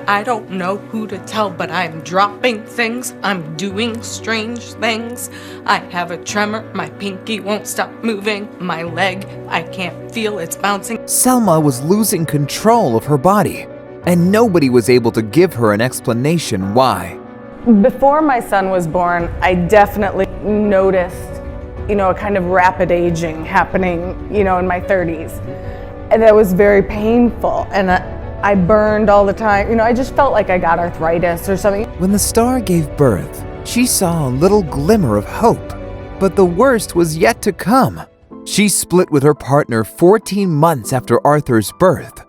I don't know who to tell, but I'm dropping things. I'm doing strange things. I have a tremor. My pinky won't stop moving. My leg, I can't feel, it's bouncing. Selma was losing control of her body, and nobody was able to give her an explanation why. Before my son was born, I definitely noticed, a kind of rapid aging happening, in my 30s. And that was very painful. And I burned all the time. I just felt like I got arthritis or something. When the star gave birth, she saw a little glimmer of hope. But the worst was yet to come. She split with her partner 14 months after Arthur's birth.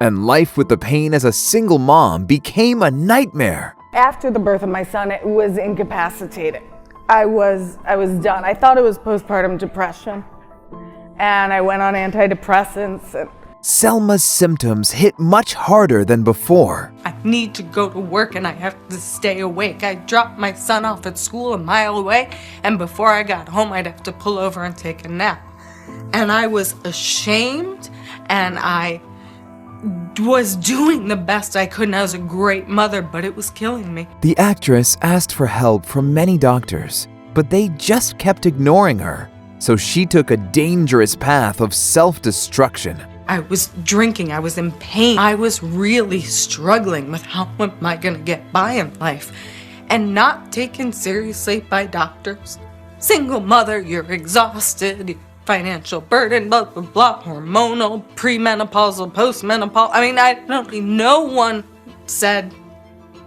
And life with the pain as a single mom became a nightmare. After the birth of my son, it was incapacitating. I was done. I thought it was postpartum depression. And I went on antidepressants. Selma's symptoms hit much harder than before. I need to go to work and I have to stay awake. I dropped my son off at school a mile away, and before I got home, I'd have to pull over and take a nap. And I was ashamed, and I was doing the best I could, and I was a great mother, but it was killing me. The actress asked for help from many doctors, but they just kept ignoring her. So she took a dangerous path of self-destruction. I was drinking, I was in pain. I was really struggling with how am I gonna get by in life, and not taken seriously by doctors. Single mother, you're exhausted, financial burden, blah, blah, blah, hormonal, premenopausal, postmenopausal. No one said,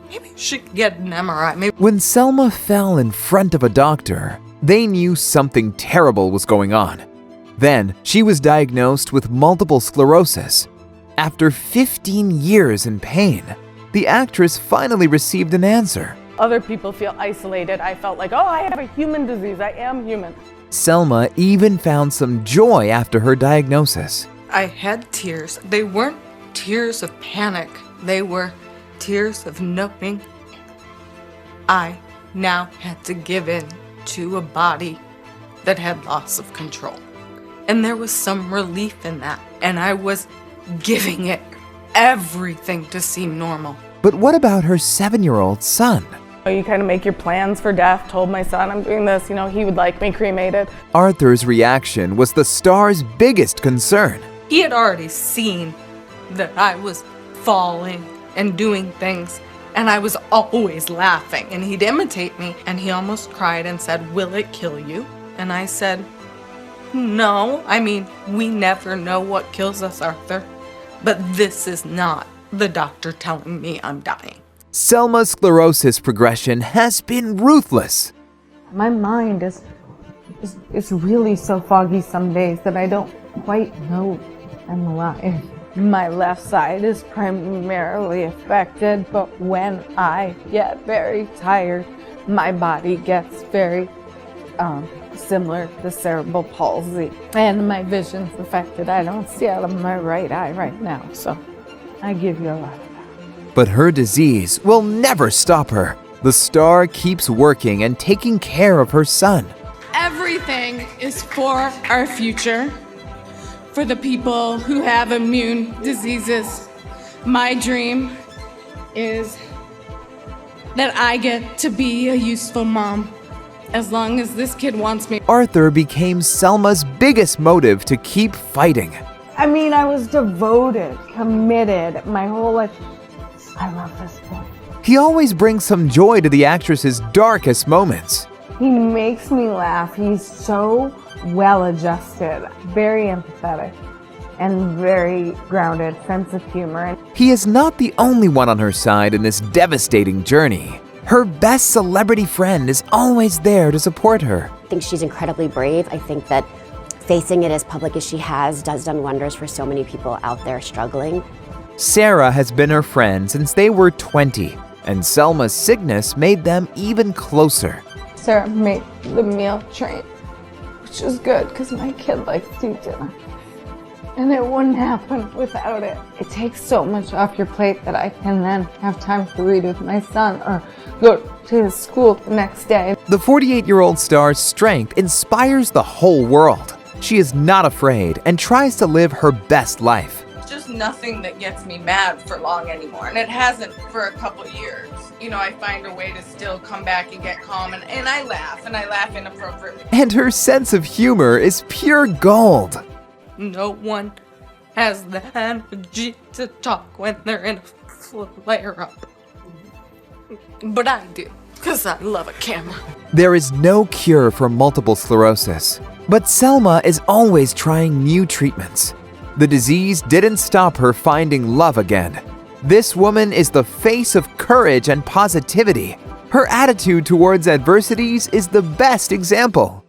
maybe you should get an MRI. When Selma fell in front of a doctor, they knew something terrible was going on. Then, she was diagnosed with multiple sclerosis. After 15 years in pain, the actress finally received an answer. Other people feel isolated. I felt like, I have a human disease. I am human. Selma even found some joy after her diagnosis. I had tears. They weren't tears of panic. They were tears of knowing I now had to give in to a body that had loss of control. And there was some relief in that. And I was giving it everything to seem normal. But what about her 7-year-old son? You kind of make your plans for death. Told my son I'm doing this, he would like me cremated. Arthur's reaction was the star's biggest concern. He had already seen that I was falling and doing things, and I was always laughing, and he'd imitate me, and he almost cried and said, "Will it kill you?" And I said, "No, we never know what kills us, Arthur, but this is not the doctor telling me I'm dying." Selma's sclerosis progression has been ruthless. My mind is really so foggy some days that I don't quite know I'm alive. My left side is primarily affected, but when I get very tired, my body gets very similar to cerebral palsy. And my vision's affected. I don't see out of my right eye right now, so I give you a lot. But her disease will never stop her. The star keeps working and taking care of her son. Everything is for our future, for the people who have immune diseases. My dream is that I get to be a useful mom, as long as this kid wants me. Arthur became Selma's biggest motive to keep fighting. I was devoted, committed, my whole life. I love this boy. He always brings some joy to the actress's darkest moments. He makes me laugh. He's so well-adjusted, very empathetic, and very grounded, sense of humor. He is not the only one on her side in this devastating journey. Her best celebrity friend is always there to support her. I think she's incredibly brave. I think that facing it as public as she has does done wonders for so many people out there struggling. Sarah has been her friend since they were 20, and Selma's sickness made them even closer. Sarah made the meal train, which is good because my kid likes to eat dinner. And it wouldn't happen without it. It takes so much off your plate that I can then have time to read with my son or go to his school the next day. The 48-year-old star's strength inspires the whole world. She is not afraid and tries to live her best life. Just nothing that gets me mad for long anymore, and it hasn't for a couple years. You know, I find a way to still come back and get calm, and I laugh inappropriately. And her sense of humor is pure gold. No one has the energy to talk when they're in a flare-up. But I do, because I love a camera. There is no cure for multiple sclerosis, but Selma is always trying new treatments. The disease didn't stop her finding love again. This woman is the face of courage and positivity. Her attitude towards adversities is the best example.